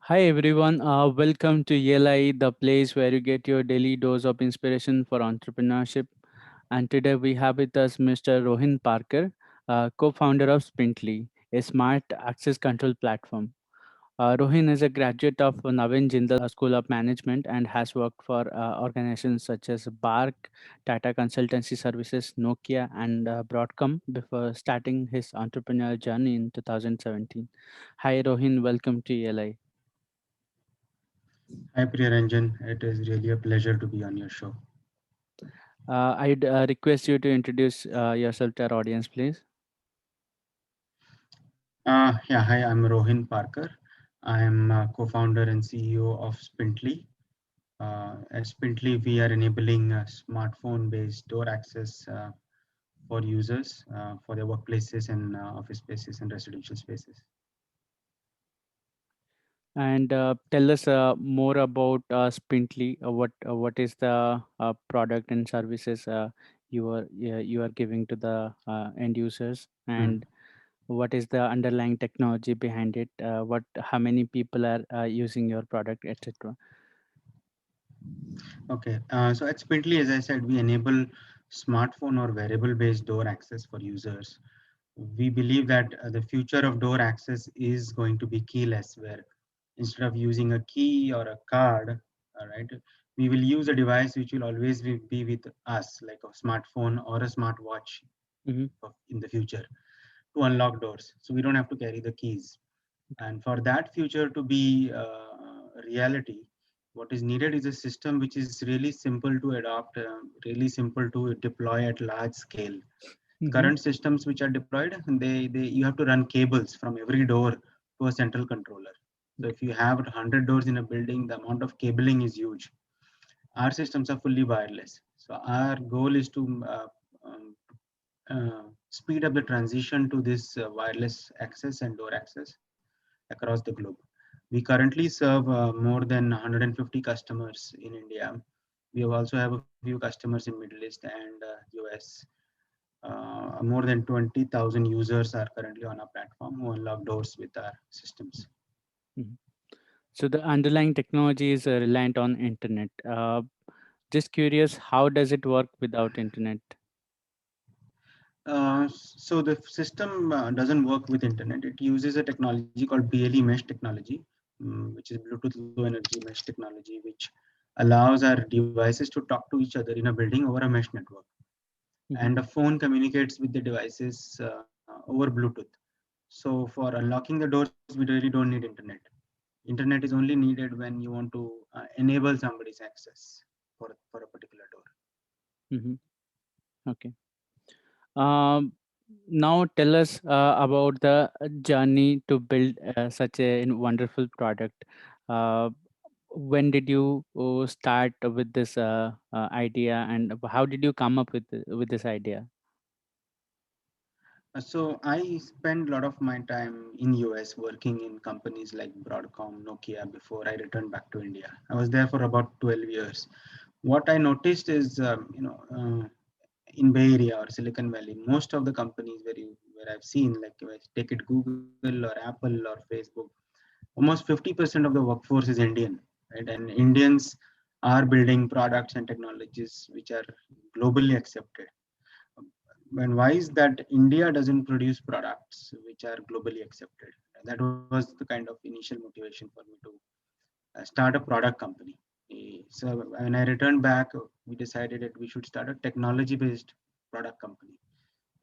Hi everyone, welcome to ELI, the place where you get your daily dose of inspiration for entrepreneurship. And today we have with us Mr. Rohin Parker, co-founder of Sprintly, a smart access control platform. Rohin is a graduate of Navin Jindal School of Management and has worked for organizations such as BARC, Tata Consultancy Services, Nokia, and Broadcom before starting his entrepreneurial journey in 2017. Hi Rohin, welcome to ELI. Hi Priyaranjan, it is really a pleasure to be on your show. I'd request you to introduce yourself to our audience, please. Yeah, hi, I'm Rohin Parker. I am co-founder and CEO of Spintly. At Spintly, we are enabling smartphone-based door access for users for their workplaces and office spaces and residential spaces. And tell us more about Spintly. What is the product and services you are giving to the end users, Hmm. and what is the underlying technology behind it? What how many people are using your product, etc. Okay, so at Spintly, as I said, we enable smartphone or wearable-based door access for users. We believe that the future of door access is going to be keyless, where instead of using a key or a card, all right, we will use a device which will always be with us, like a smartphone or a smartwatch Mm-hmm. in the future to unlock doors. So we don't have to carry the keys. And for that future to be reality, what is needed is a system which is really simple to adopt, really simple to deploy at large scale. Mm-hmm. Current systems which are deployed, they you have to run cables from every door to a central controller. So if you have 100 doors in a building, the amount of cabling is huge. Our systems are fully wireless. So our goal is to um, speed up the transition to this wireless access and door access across the globe. We currently serve more than 150 customers in India. We also have a few customers in Middle East and US. More than 20,000 users are currently on our platform who unlock doors with our systems. Mm-hmm. So the underlying technology is reliant on internet. Just curious, how does it work without internet? So the system doesn't work with internet. It uses a technology called BLE mesh technology, which is Bluetooth Low Energy mesh technology, which allows our devices to talk to each other in a building over a mesh network. Mm-hmm. And a phone communicates with the devices over Bluetooth. So for unlocking the doors, we really don't need internet. Internet is only needed when you want to enable somebody's access for a particular door. Mm-hmm. Okay. Um, Now tell us about the journey to build such a wonderful product. Uh, when did you start with this idea, and how did you come up with this idea? So I spent a lot of my time in US working in companies like Broadcom, Nokia before I returned back to India. I was there for about 12 years. What I noticed is, in Bay Area or Silicon Valley, most of the companies where I've seen, like if I take it Google or Apple or Facebook, almost 50% of the workforce is Indian, right? And Indians are building products and technologies which are globally accepted. And why is that India doesn't produce products which are globally accepted? That was the kind of initial motivation for me to start a product company. So when I returned back, we decided that we should start a technology-based product company,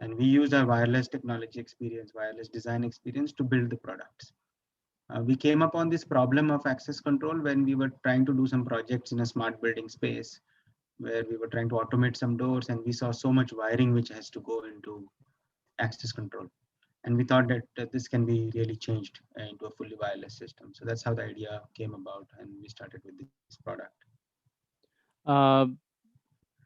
and we used our wireless technology experience, wireless design experience to build the products. We came upon this problem of access control when we were trying to do some projects in a smart building space where we were trying to automate some doors, and we saw so much wiring which has to go into access control. And we thought that this can be really changed into a fully wireless system. So that's how the idea came about, and we started with this product. Uh,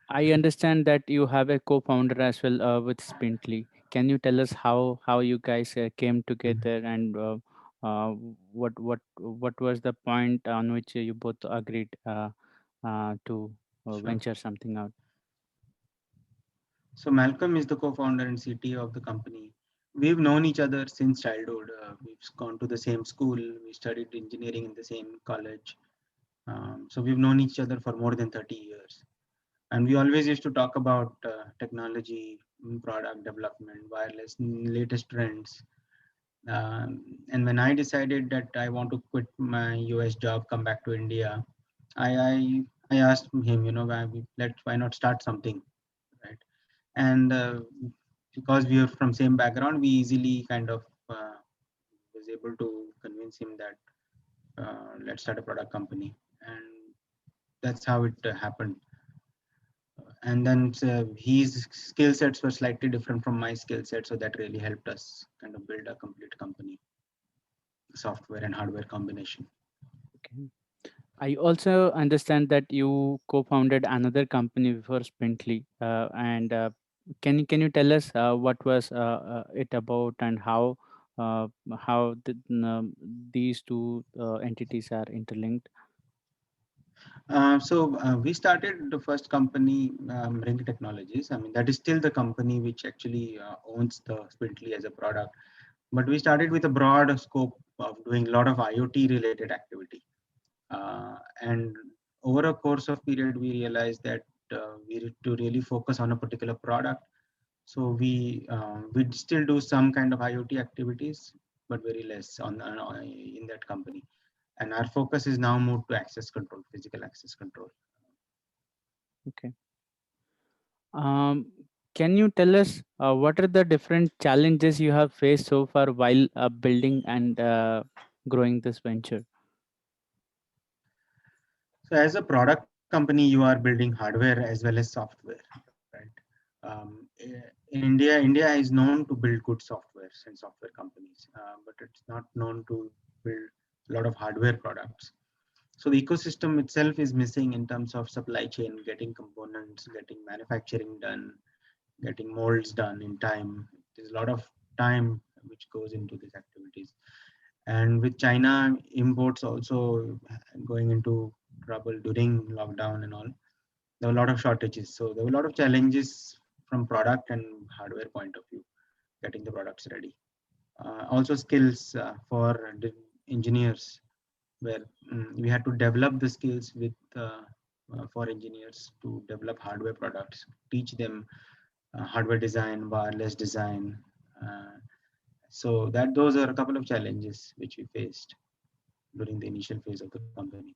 I understand that you have a co-founder as well with Spintly. Can you tell us how you guys came Mhm. together, and uh, what was the point on which you both agreed to Sure. venture something out? So Malcolm is the co-founder and CTO of the company. we've known each other since childhood. We've gone to the same school. We studied engineering in the same college. So we've known each other for more than 30 years. And we always used to talk about technology, product development, wireless, latest trends. And when I decided that I want to quit my US job, come back to India, I I, I asked him, why not start something, right? And because we are from same background, we easily kind of was able to convince him that let's start a product company, and that's how it happened. And then his skill sets were slightly different from my skill set, so that really helped us kind of build a complete company, software and hardware combination. Okay. I also understand that you co-founded another company before Sprintly, and can you tell us what was it about and how these two entities are interlinked? So we started the first company, Ring Technologies. I mean, that is still the company which actually owns the Sprintly as a product. But we started with a broad scope of doing a lot of IoT related activity. And over a course of period, we realized that we need to really focus on a particular product. So we still do some kind of IoT activities, but very less in that company. And our focus is now moved to access control, physical access control. Okay. Um, can you tell us what are the different challenges you have faced so far while building and growing this venture? So as a product company, you are building hardware as well as software, right? In India is known to build good softwares and software companies, but it's not known to build a lot of hardware products. So the ecosystem itself is missing in terms of supply chain, getting components, getting manufacturing done, getting molds done in time. There's a lot of time which goes into these activities. And with China imports also going into trouble during lockdown and all, there were a lot of shortages. So there were a lot of challenges from product and hardware point of view, getting the products ready. Also skills for the engineers, where we had to develop the skills with for engineers to develop hardware products, teach them hardware design, wireless design. Uh, so that those are a couple of challenges which we faced during the initial phase of the company.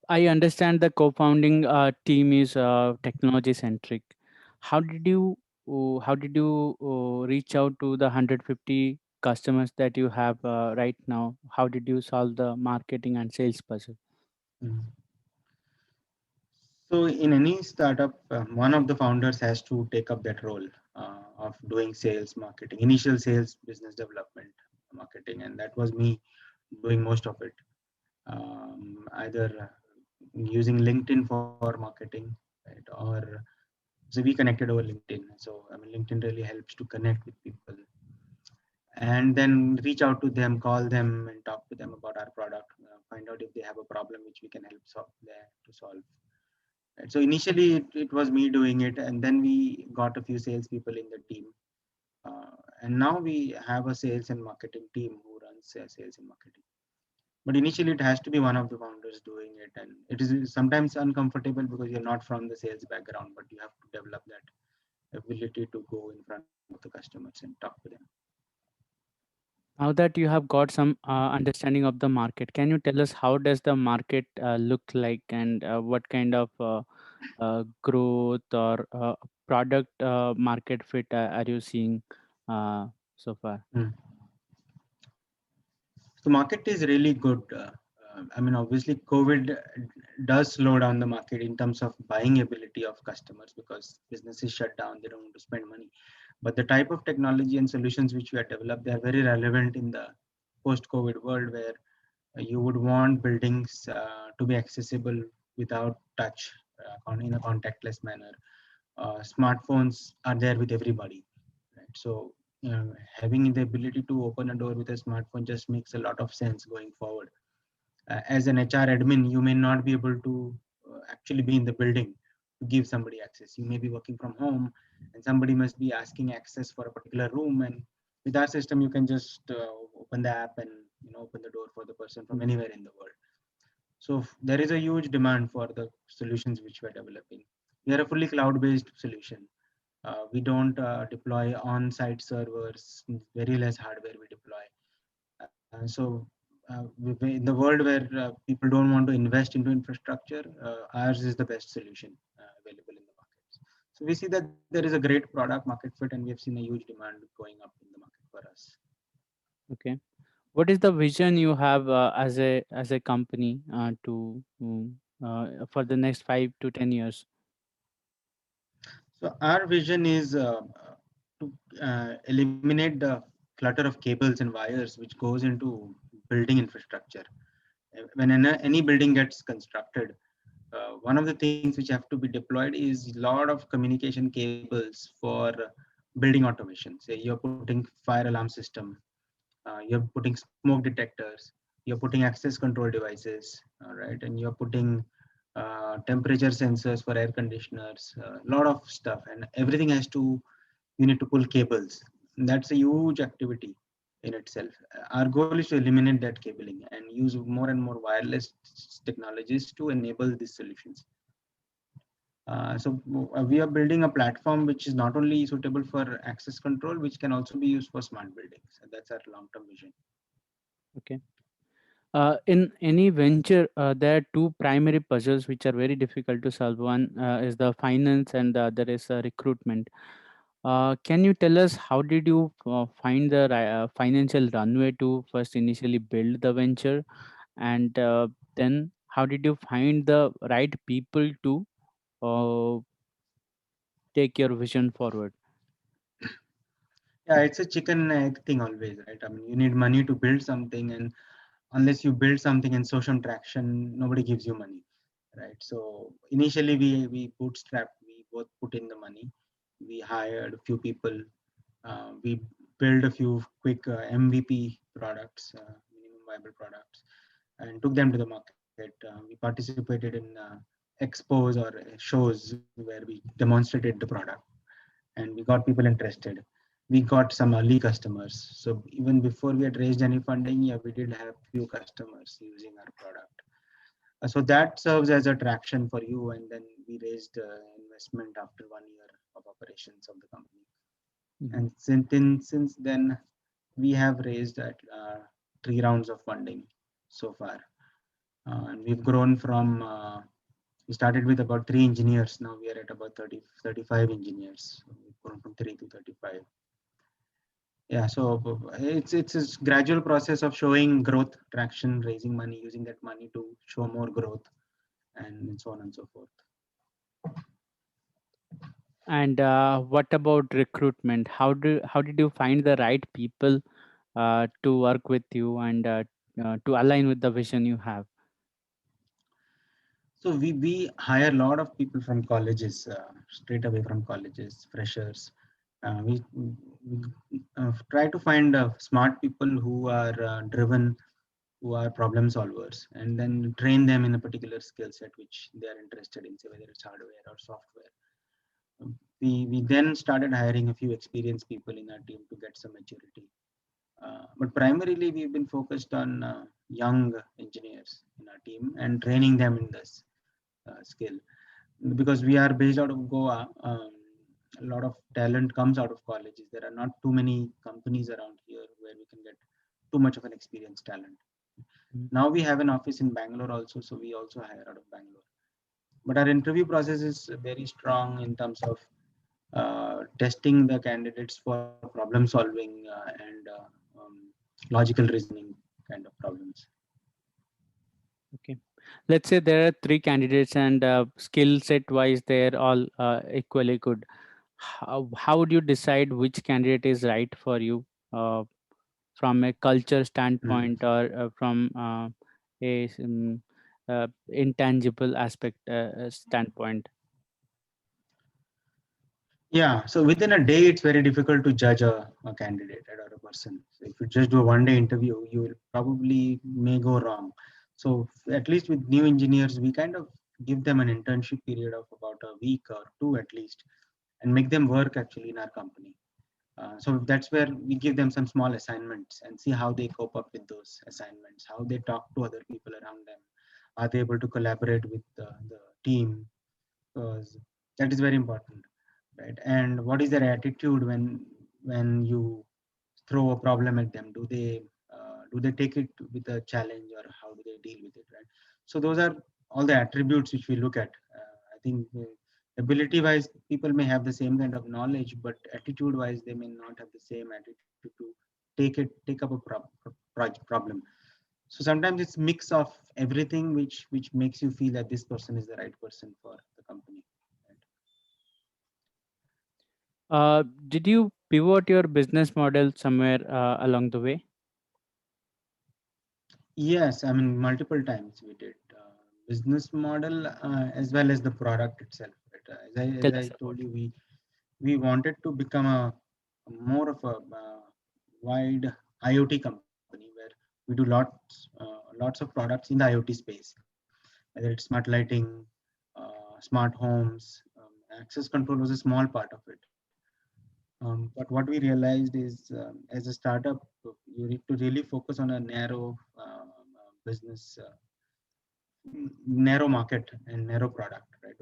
I understand the co-founding team is technology centric. How did you reach out to the 150 customers that you have right now? How did you solve the marketing and sales puzzle? Mm. So in any startup, one of the founders has to take up that role of doing sales, marketing, initial sales, business development, marketing, and that was me doing most of it. Either using LinkedIn for marketing, right, or so we connected over LinkedIn. So I mean, LinkedIn really helps to connect with people, and then reach out to them, call them, and talk to them about our product. Find out if they have a problem which we can help solve there to solve. Right. So initially it was me doing it, and then we got a few salespeople in the team, and now we have a sales and marketing team who runs sales and marketing. But initially, it has to be one of the founders doing it, and it is sometimes uncomfortable because you're not from the sales background, but you have to develop that ability to go in front of the customers and talk to them. Now that you have got some understanding of the market, can you tell us how does the market look like and what kind of growth or product market fit are you seeing so far? Mm. The market is really good. I mean, obviously, COVID does slow down the market in terms of buying ability of customers because businesses shut down, they don't want to spend money. But the type of technology and solutions which we have developed, they are very relevant in the post-COVID world where you would want buildings to be accessible without touch in a contactless manner. Smartphones are there with everybody, right? So having the ability to open a door with a smartphone just makes a lot of sense going forward. As an HR admin, you may not be able to actually be in the building to give somebody access. You may be working from home and somebody must be asking access for a particular room, and with our system you can just open the app and open the door for the person from Mhm. anywhere in the world. So there is a huge demand for the solutions which we're developing. We are a fully cloud-based solution. We don't deploy on-site servers, very less hardware we deploy. In the world where people don't want to invest into infrastructure, ours is the best solution available in the market. So we see that there is a great product market fit, and we have seen a huge demand going up in the market for us. Okay. What is the vision you have as a company for the next 5 to 10 years? So our vision is to eliminate the clutter of cables and wires which goes into building infrastructure. When any building gets constructed, one of the things which have to be deployed is a lot of communication cables for building automation. Say you're putting fire alarm system, you're putting smoke detectors, you're putting access control devices, all right, and you're putting temperature sensors for air conditioners, a lot of stuff, and everything has to, you need to pull cables. That's a huge activity in itself. Our goal is to eliminate that cabling and use more and more wireless technologies to enable these solutions. We are building a platform which is not only suitable for access control, which can also be used for smart buildings. So that's our long-term vision. Okay. In any venture, there are two primary puzzles which are very difficult to solve. One is the finance, and the other is recruitment. Can you tell us how did you find the financial runway to first initially build the venture, and then how did you find the right people to uh, take your vision forward? Yeah, it's a chicken and egg thing always, right? I mean, you need money to build something, and unless you build something and show some traction, nobody gives you money, right? So initially we bootstrapped, we both put in the money, we hired a few people, we built a few quick MVP products, minimum viable products, and took them to the market. We participated in expos or shows where we demonstrated the product, and we got people interested. We got some early customers. So even before we had raised any funding, yeah, we did have few customers using our product. So that serves as a traction for you. And then we raised investment after 1 year of operations of the company. Mhm. And since then, we have raised at 3 rounds of funding so far. And we've grown from we started with about 3 engineers. Now we are at about 30, 35 engineers. So we've grown from 3 to 35. Yeah, so it's a gradual process of showing growth, traction, raising money, using that money to show more growth, and so on and so forth. And what about recruitment? How did you find the right people to work with you and to align with the vision you have? So we hire a lot of people from colleges, straight away from colleges, freshers. We try to find smart people who are driven, who are problem solvers, and then train them in a particular skill set which they are interested in, say whether it's hardware or software. We then started hiring a few experienced people in our team to get some maturity. But primarily, we've been focused on young engineers in our team and training them in this skill. Because we are based out of Goa, a lot of talent comes out of colleges. There are not too many companies around here where we can get too much of an experienced talent. Mm. Now we have an office in Bangalore also, so we also hire out of Bangalore. But our interview process is very strong in terms of testing the candidates for problem solving and logical reasoning kind of problems. Okay. Let's say there are three candidates, and skill set wise, they're all equally good. How would you decide which candidate is right for you from a culture Mm. standpoint, or from intangible aspect standpoint? Yeah, so within a day, it's very difficult to judge a candidate or a person. So if you just do a 1 day interview, you will probably may go wrong. So at least with new engineers, we kind of give them an internship period of about a week or two at least, and make them work actually in our company. So that's where we give them some small assignments and see how they cope up with those assignments, how they talk to other people around them, are they able to collaborate with the team, because that is very important, right? And what is their attitude when you throw a problem at them? Do they take it with a challenge, or how do they deal with it, right? So those are all the attributes which we look at. I think ability wise people may have the same kind of knowledge, but attitude wise they may not have the same attitude to take up a problem. So sometimes it's mix of everything which makes you feel that this person is the right person for the company, right? Did you pivot your business model somewhere along the way? Yes, I mean multiple times we did business model as well as the product itself. Right? As Tell I us about told it. you, we wanted to become a more of a wide IoT company where we do lots of products in the IoT space, whether it's smart lighting, smart homes. Access control was a small part of it. But what we realized is, as a startup, you need to really focus on a business, narrow market and narrow product, right?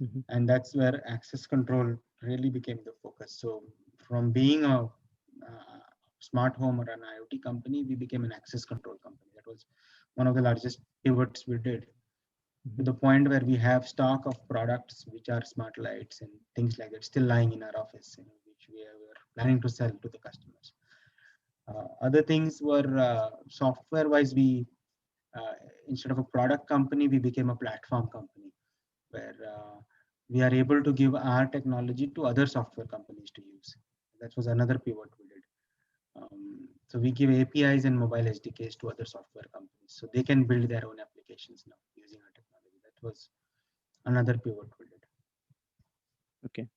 Mhm. And that's where access control really became the focus. So from being a smart home or an IoT company, we became an access control company. That was one of the largest pivots we did, to Mhm. the point where we have stock of products which are smart lights and things like that still lying in our office, which we were planning to sell to the customers. Other things were software wise. We uh, Instead of a product company, we became a platform company where we are able to give our technology to other software companies to use. That was another pivot we did. So we give APIs and mobile SDKs to other software companies, so they can build their own applications now using our technology. That was another pivot we did. Okay.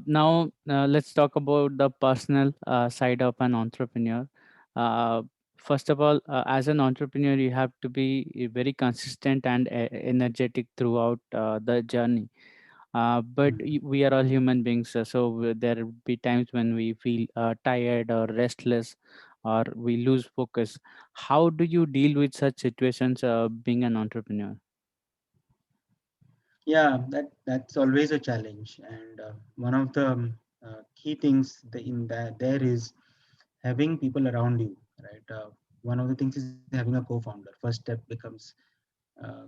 Now, let's talk about the personal side of an entrepreneur. Uh, First of all, as an entrepreneur, you have to be very consistent and energetic throughout the journey. But Mm. we are all human beings, so there will be times when we feel tired or restless, or we lose focus. How do you deal with such situations being an entrepreneur? Yeah, that's always a challenge, and one of the key things in that there is having people around you, right? One of the things is having a co-founder. First step becomes,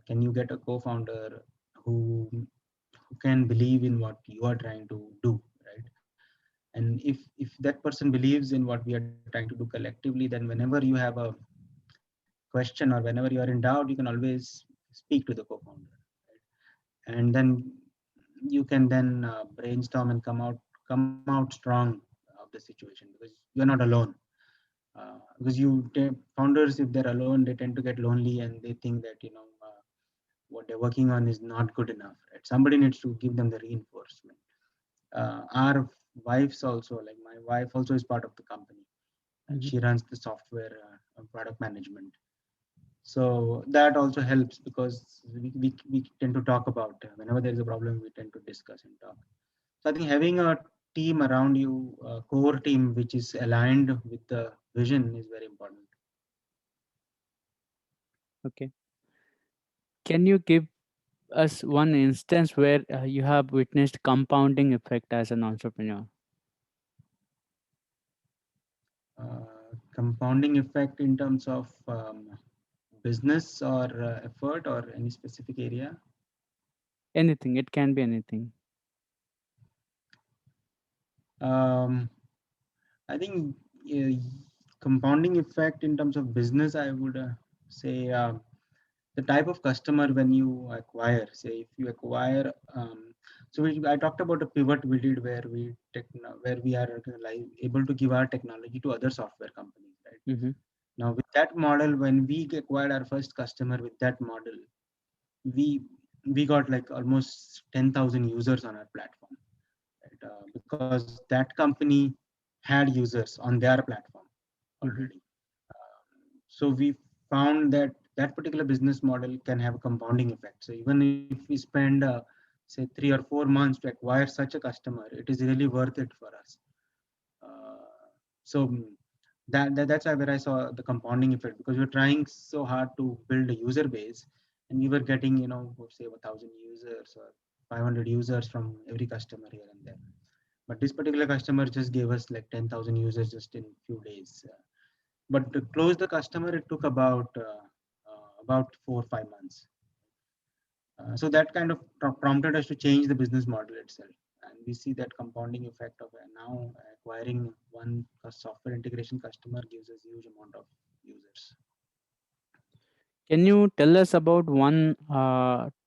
can you get a co-founder who who can believe in what you are trying to do, right? And if that person believes in what we are trying to do collectively, then whenever you have a question or whenever you are in doubt, you can always speak to the co-founder, right? And then you can then brainstorm and come out strong of the situation, because you're not alone. Because founders, if they're alone, they tend to get lonely and they think that what they're working on is not good enough, right? Somebody needs to give them the reinforcement. Our wives also, like my wife also is part of the company, and Mhm. she runs the software product management. So that also helps, because we tend to talk about whenever there is a problem, we tend to discuss and talk. So I think having a team around you, a core team which is aligned with the vision, is very important. Okay. Can you give us one instance where you have witnessed compounding effect as an entrepreneur? Compounding effect in terms of business or effort or any specific area. Anything, it can be anything. Um, I think uh, compounding effect in terms of business, I would say the type of customer when you acquire. Say if you acquire, I talked about a pivot we did where we are able to give our technology to other software companies, right? Mm-hmm. Now with that model, when we acquired our first customer with that model, we we got like almost 10,000 users on our platform, right? Because that company had users on their platform Mm-hmm. already. So we found that that particular business model can have a compounding effect. So even if we spend say 3 or 4 months to acquire such a customer, it is really worth it for us. So that's where I saw the compounding effect, because we're trying so hard to build a user base, and we were getting, say 1,000 users or 500 users from every customer here and there. But this particular customer just gave us like 10,000 users just in few days. But to close the customer, it took about 4 or 5 months. So that kind of prompted us to change the business model itself. And we see that compounding effect of now acquiring one software integration customer gives us huge amount of users. Can you tell us about one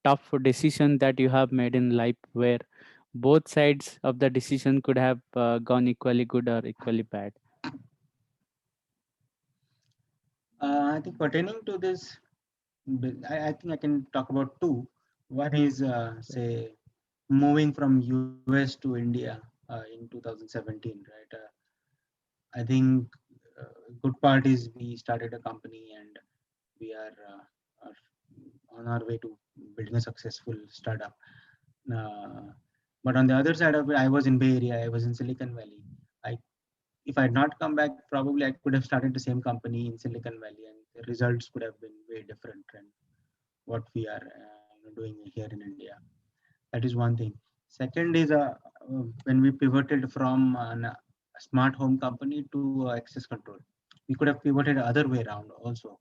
tough decision that you have made in life where both sides of the decision could have gone equally good or equally bad? I think pertaining to this, I think I can talk about two. One is, say, moving from US to India in 2017, right? I think good part is we started a company and we are on our way to building a successful startup. Uh, but on the other side of it, I was in Bay Area. I was in Silicon Valley. I If I had not come back, probably I could have started the same company in Silicon Valley, and the results could have been way different than what we are doing here in India. That is one thing. Second is when we pivoted from a smart home company to access control. We could have pivoted other way around also.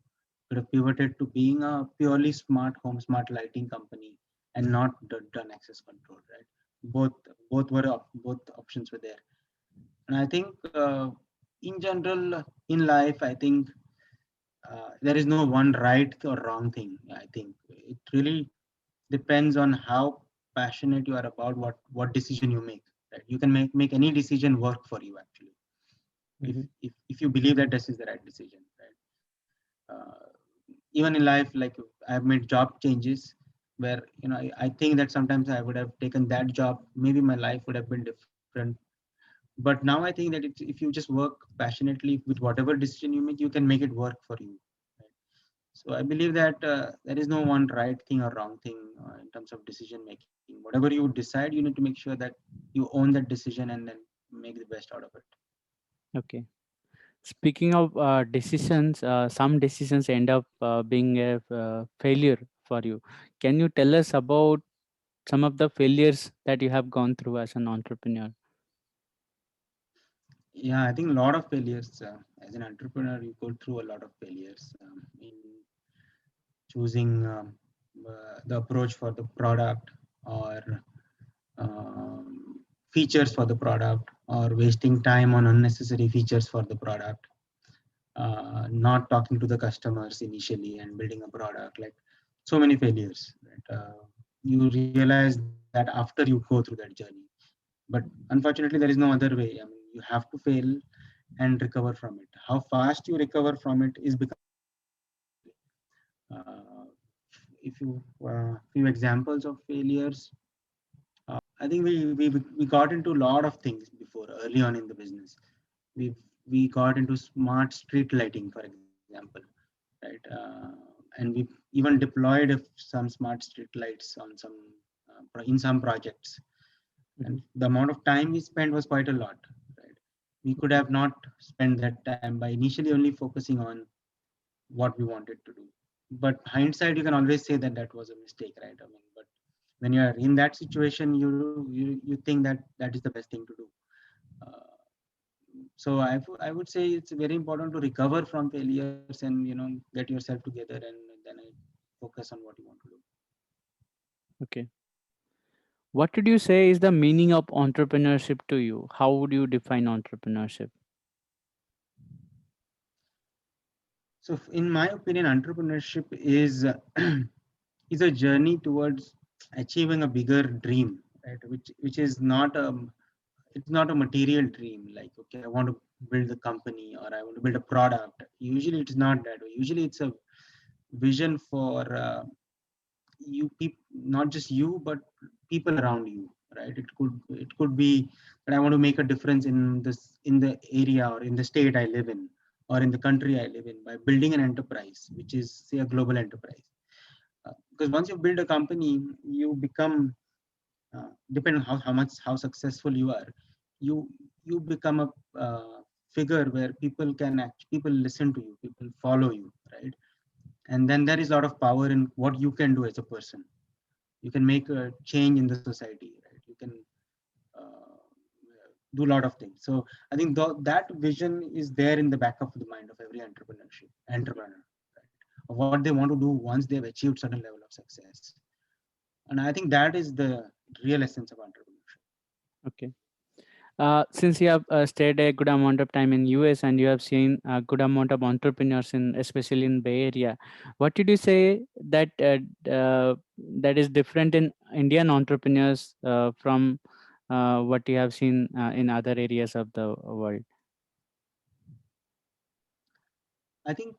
Could have pivoted to being a purely smart home, smart lighting company, and not done access control. Right? Both were both options were there. And I think in general in life, I think there is no one right or wrong thing. I think it really depends on how passionate you are about what decision you make. Right? You can make any decision work for you actually, Mhm. if you believe that this is the right decision. Right? Even in life, like I've made job changes where I think that sometimes I would have taken that job, maybe my life would have been different. But now I think that if you just work passionately with whatever decision you make, you can make it work for you. Right? So I believe that there is no one right thing or wrong thing in terms of decision making. Whatever you decide, you need to make sure that you own that decision and then make the best out of it. Okay. Speaking of decisions, some decisions end up being a failure for you. Can you tell us about some of the failures that you have gone through as an entrepreneur? Yeah, I think a lot of failures. As an entrepreneur, you go through a lot of failures in choosing the approach for the product, or features for the product, or wasting time on unnecessary features for the product, not talking to the customers initially and building a product. Like so many failures. Right? You realize that after you go through that journey. But unfortunately, there is no other way. I mean, you have to fail and recover from it. How fast you recover from it is becoming uh, if you few examples of failures. I think we got into a lot of things before early on in the business. We we got into smart street lighting, for example, right? And we even deployed some smart street lights on some in some projects, and Mhm. the amount of time we spent was quite a lot. Right? We could have not spent that time by initially only focusing on what we wanted to do. But hindsight, you can always say that that was a mistake, right? I mean, but when you are in that situation, you think that that is the best thing to do. Uh, so I would say it's very important to recover from failures and get yourself together and then focus on what you want to do. Okay. What did you say is the meaning of entrepreneurship to you? How would you define entrepreneurship? So in my opinion, entrepreneurship is is a journey towards achieving a bigger dream, right? Which is not it's not a material dream. Like, okay, I want to build a company or I want to build a product. Usually, it's not that way. Usually, it's a vision for you, people, not just you, but people around you, right? It could be that I want to make a difference in this in the area or in the state I live in, or in the country I live in, by building an enterprise, which is say a global enterprise. Because once you build a company, you become depending on how successful you are, you you become a figure where people listen to you, people follow you, right? And then there is a lot of power in what you can do as a person. You can make a change in the society, right? You can uh, do a lot of things. So I think that vision is there in the back of the mind of every entrepreneur, right? Of what they want to do once they've achieved certain level of success. And I think that is the real essence of entrepreneurship. Okay. Since you have stayed a good amount of time in US and you have seen a good amount of entrepreneurs in, especially in Bay Area, what did you say that that is different in Indian entrepreneurs from what you have seen in other areas of the world? I think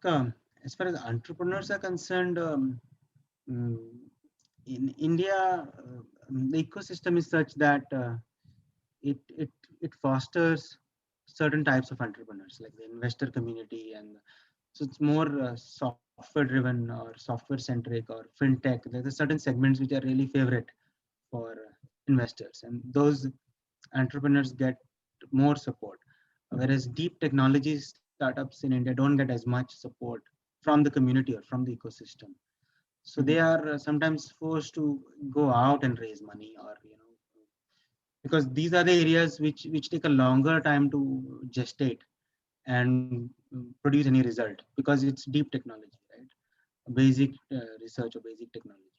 as far as entrepreneurs are concerned, mm, in India, the ecosystem is such that it it it fosters certain types of entrepreneurs, like the investor community, and so it's more software driven or software centric or fintech. There's certain segments which are really favorite for investors, and those entrepreneurs get more support. Whereas deep technology startups in India don't get as much support from the community or from the ecosystem. So they Mhm. are sometimes forced to go out and raise money, or because these are the areas which take a longer time to gestate and produce any result, because it's deep technology, right? Basic research or basic technology.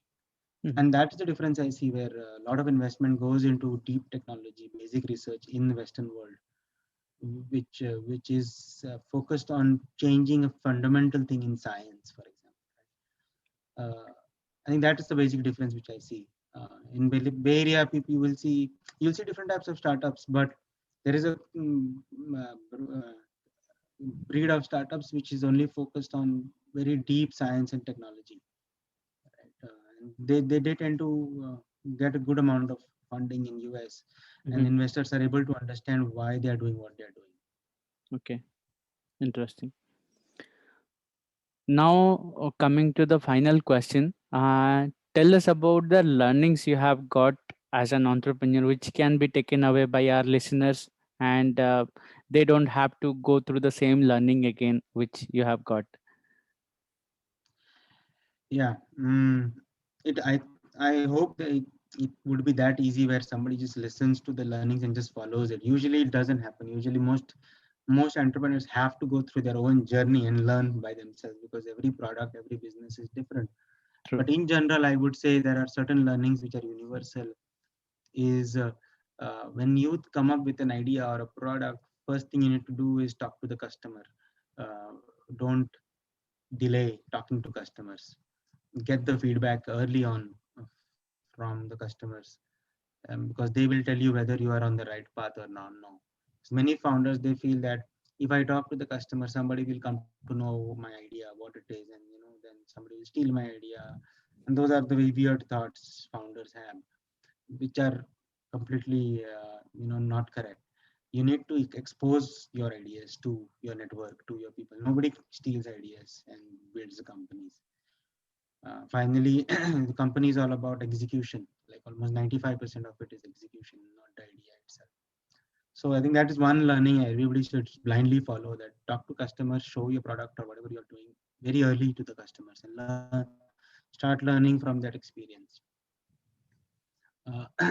Mhm. And that's the difference I see, where a lot of investment goes into deep technology, basic research in the Western world, which is focused on changing a fundamental thing in science, for example. uh, I think that is the basic difference which I see. In Bay Area, people you'll see different types of startups, but there is a breed of startups which is only focused on very deep science and technology. Right? And they tend to get a good amount of funding in US, and Mhm. investors are able to understand why they are doing what they are doing. Okay, interesting. Now, coming to the final question, tell us about the learnings you have got as an entrepreneur, which can be taken away by our listeners, and they don't have to go through the same learning again, which you have got. Yeah. It I hope that it would be that easy where somebody just listens to the learnings and just follows it. Usually it doesn't happen. Usually most entrepreneurs have to go through their own journey and learn by themselves, because every product, every business is different. True. But in general, I would say there are certain learnings which are universal. Is when you come up with an idea or a product, first thing you need to do is talk to the customer. Uh, don't delay talking to customers. Get the feedback early on from the customers, because they will tell you whether you are on the right path or not. No, so many founders, they feel that if I talk to the customer, somebody will come to know my idea, what it is, and then somebody will steal my idea. And those are the weird thoughts founders have, which are completely not correct. You need to expose your ideas to your network, to your people. Nobody steals ideas and builds the companies. Finally, the company is all about execution. Like almost 95% of it is execution, not the idea itself. So I think that is one learning everybody should blindly follow, that talk to customers, show your product or whatever you're doing very early to the customers, and start learning from that experience.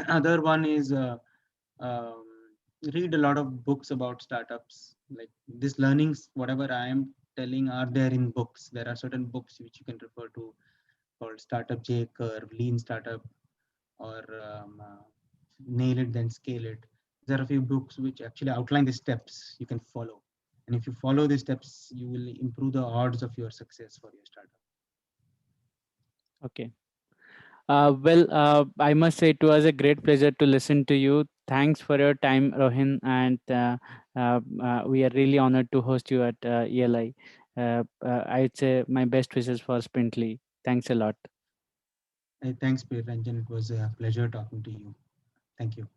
Other one is um, read a lot of books about startups. Like these learnings, whatever I am telling, are there in books. There are certain books which you can refer to, called Startup J Curve, Lean Startup, or Nail It Then Scale It. There are a few books which actually outline the steps you can follow. And if you follow these steps, you will improve the odds of your success for your startup. Okay. I must say it was a great pleasure to listen to you. Thanks for your time, Rohin, and we are really honored to host you at ELI. I'd say my best wishes for Sprintly. Thanks a lot. Thanks, Ranjan. It was a pleasure talking to you. Thank you.